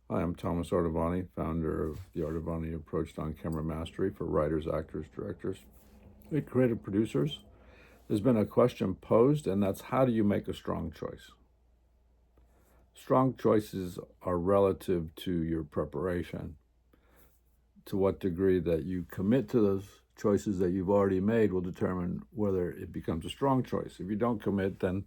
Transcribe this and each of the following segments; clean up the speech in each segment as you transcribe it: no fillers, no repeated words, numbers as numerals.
Hi, I'm Thomas Ardavany, founder of the Ardavany approach on camera mastery for writers, actors, directors, and creative producers. There's been a question posed, and that's how do you make a strong choice? Strong choices are relative to your preparation, to what degree that you commit to those choices that you've already made will determine whether it becomes a strong choice. If you don't commit, then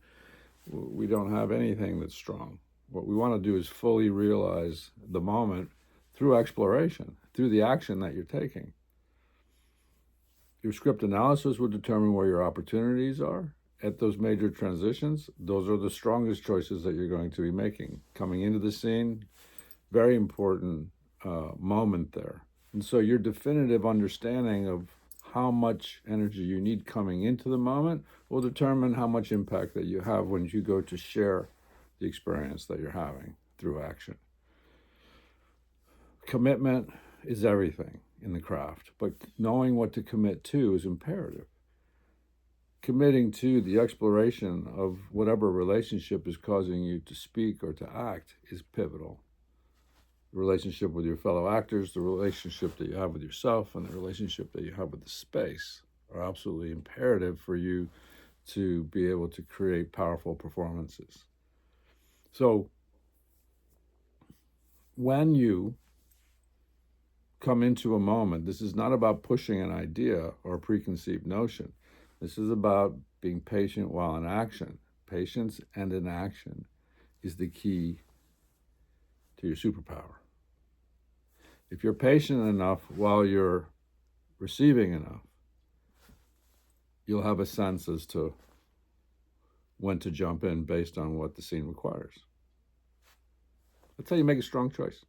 we don't have anything that's strong. What we want to do is fully realize the moment through exploration, through the action that you're taking. Your script analysis will determine where your opportunities are at those major transitions. Those are the strongest choices that you're going to be making. Coming into the scene, very important moment there. And so your definitive understanding of how much energy you need coming into the moment will determine how much impact that you have when you go to share the experience that you're having through action. Commitment is everything in the craft, but knowing what to commit to is imperative. Committing to the exploration of whatever relationship is causing you to speak or to act is pivotal. The relationship with your fellow actors, the relationship that you have with yourself, and the relationship that you have with the space are absolutely imperative for you to be able to create powerful performances. So when you come into a moment, this is not about pushing an idea or a preconceived notion. This is about being patient while in action. Patience and in action is the key to your superpower. If you're patient enough while you're receiving enough, you'll have a sense as to when to jump in based on what the scene requires. That's how you make a strong choice.